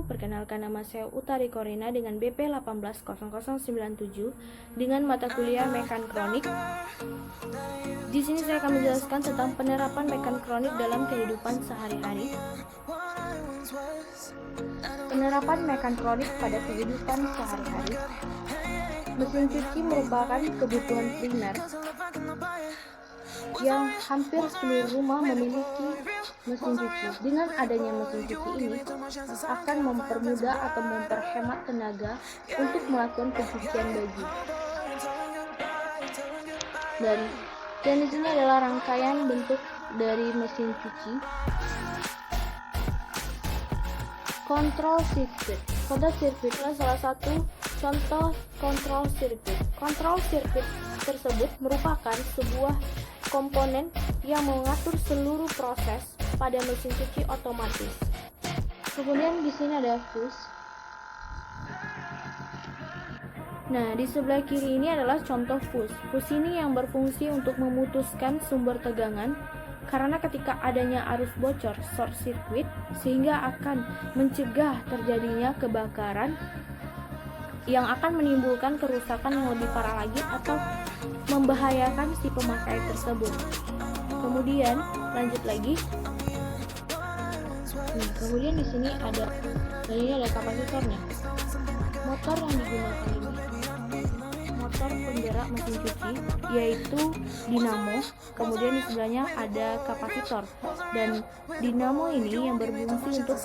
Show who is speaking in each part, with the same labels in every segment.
Speaker 1: perkenalkan nama saya Utari Korina dengan BP 180097 dengan mata kuliah Mekatronik. Di sini saya akan menjelaskan tentang penerapan mekatronik dalam kehidupan sehari-hari. Penerapan mekatronik pada kehidupan sehari-hari. Mesin cuci merupakan kebutuhan primer yang hampir seluruh rumah memiliki mesin cuci. Dengan adanya mesin cuci ini akan mempermudah atau memperhemat tenaga untuk melakukan pencucian baju. Dan di sini adalah rangkaian bentuk dari mesin cuci. Kontrol sirkuit. Kontrol sirkuit adalah salah satu contoh kontrol sirkuit. Kontrol sirkuit tersebut merupakan sebuah komponen yang mengatur seluruh proses pada mesin cuci otomatis. Kemudian di sini ada fuse. Nah, di sebelah kiri ini adalah contoh fuse. Fuse ini yang berfungsi untuk memutuskan sumber tegangan karena ketika adanya arus bocor short circuit sehingga akan mencegah terjadinya kebakaran yang akan menimbulkan kerusakan yang lebih parah lagi atau membahayakan si pemakai tersebut. Kemudian lanjut lagi. Kemudian di sini ada kapasitornya. Motor yang digunakan ini motor penggerak mesin cuci yaitu dinamo. Kemudian di sebelahnya ada kapasitor, dan dinamo ini yang berfungsi untuk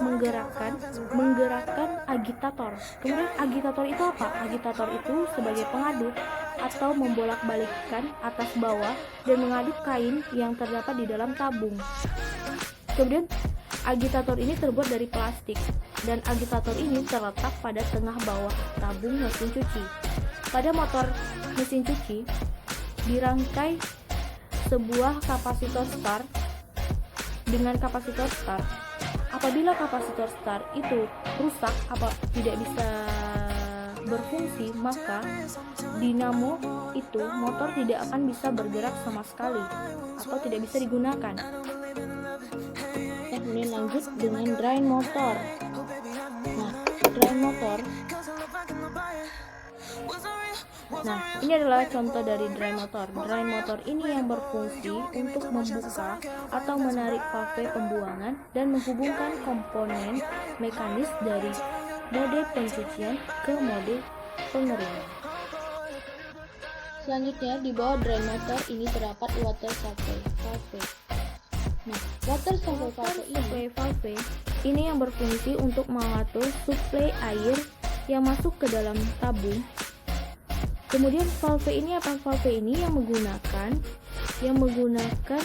Speaker 1: menggerakkan agitator. Kemudian agitator itu apa? Agitator itu sebagai pengaduk atau membolak-balikkan atas bawah dan mengaduk kain yang terdapat di dalam tabung. Kemudian agitator ini terbuat dari plastik dan agitator ini terletak pada tengah bawah tabung mesin cuci. Pada motor mesin cuci dirangkai sebuah kapasitor start dengan kapasitor start. Apabila kapasitor start itu rusak atau tidak bisa berfungsi, maka dinamo itu motor tidak akan bisa bergerak sama sekali atau tidak bisa digunakan. Kemudian lanjut dengan drain motor. Nah, drain motor. Nah, ini adalah contoh dari drain motor. Drain motor ini yang berfungsi untuk membuka atau menarik valve pembuangan dan menghubungkan komponen mekanis dari mode pencucian ke mode pengeringan. Selanjutnya di bawah drain motor ini terdapat water supply valve. Nah, water supply valve ini yang berfungsi untuk mengatur suplai air yang masuk ke dalam tabung. Kemudian valve ini apa? Valve ini yang menggunakan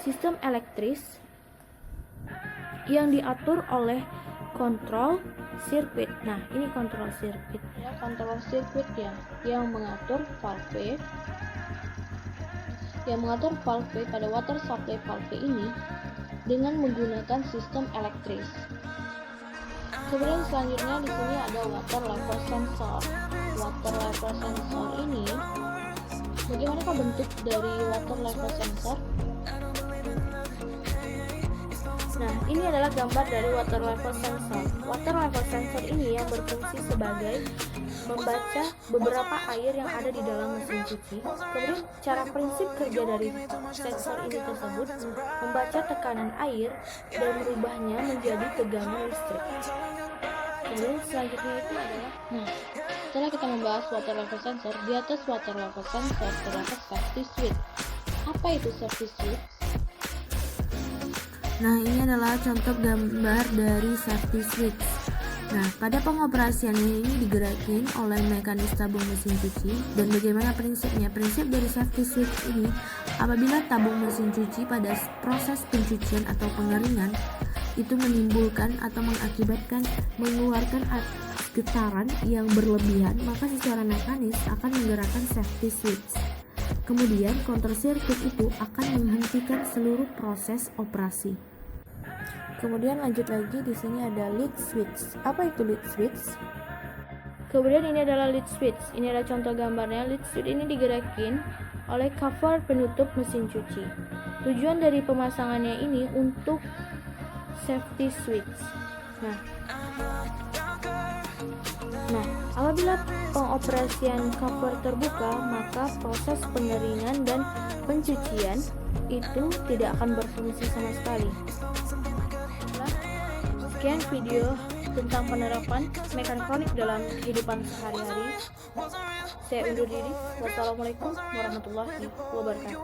Speaker 1: sistem elektris yang diatur oleh kontrol sirkuit. Nah, ini kontrol sirkuit. Ya, kontrol sirkuit yang mengatur valve pada water supply valve ini dengan menggunakan sistem elektris. Kemudian selanjutnya di sini ada water level sensor. Water level sensor ini, bagaimanakah bentuk dari water level sensor? Nah, ini adalah gambar dari water level sensor. Water level sensor ini yang berfungsi sebagai membaca beberapa air yang ada di dalam mesin cuci. Kemudian cara prinsip kerja dari sensor ini tersebut membaca tekanan air dan merubahnya menjadi tegangan listrik. Kemudian selanjutnya itu adalah, setelah kita membahas water level sensor, di atas water level sensor terdapat safety switch. Apa itu safety switch?
Speaker 2: Nah, ini adalah contoh gambar dari safety switch. Nah, pada pengoperasiannya ini digerakin oleh mekanis tabung mesin cuci. Dan bagaimana prinsipnya? Prinsip dari safety switch ini, apabila tabung mesin cuci pada proses pencucian atau pengeringan itu menimbulkan atau mengakibatkan mengeluarkan getaran yang berlebihan, maka secara mekanis akan menggerakkan safety switch. Kemudian kontrol sirkuit itu akan menghentikan seluruh proses operasi.
Speaker 1: Kemudian lanjut lagi, di sini ada lead switch. Apa itu lead switch? Kemudian ini adalah lead switch. Ini adalah contoh gambarnya. Lead switch ini digerakin oleh cover penutup mesin cuci. Tujuan dari pemasangannya ini untuk safety switch. Nah, Nah, apabila pengoperasian cover terbuka, maka proses pengeringan dan pencucian itu tidak akan berfungsi sama sekali. Nah, sekian video tentang penerapan mekatronik dalam kehidupan sehari-hari. Saya undur diri. Wassalamualaikum warahmatullahi wabarakatuh.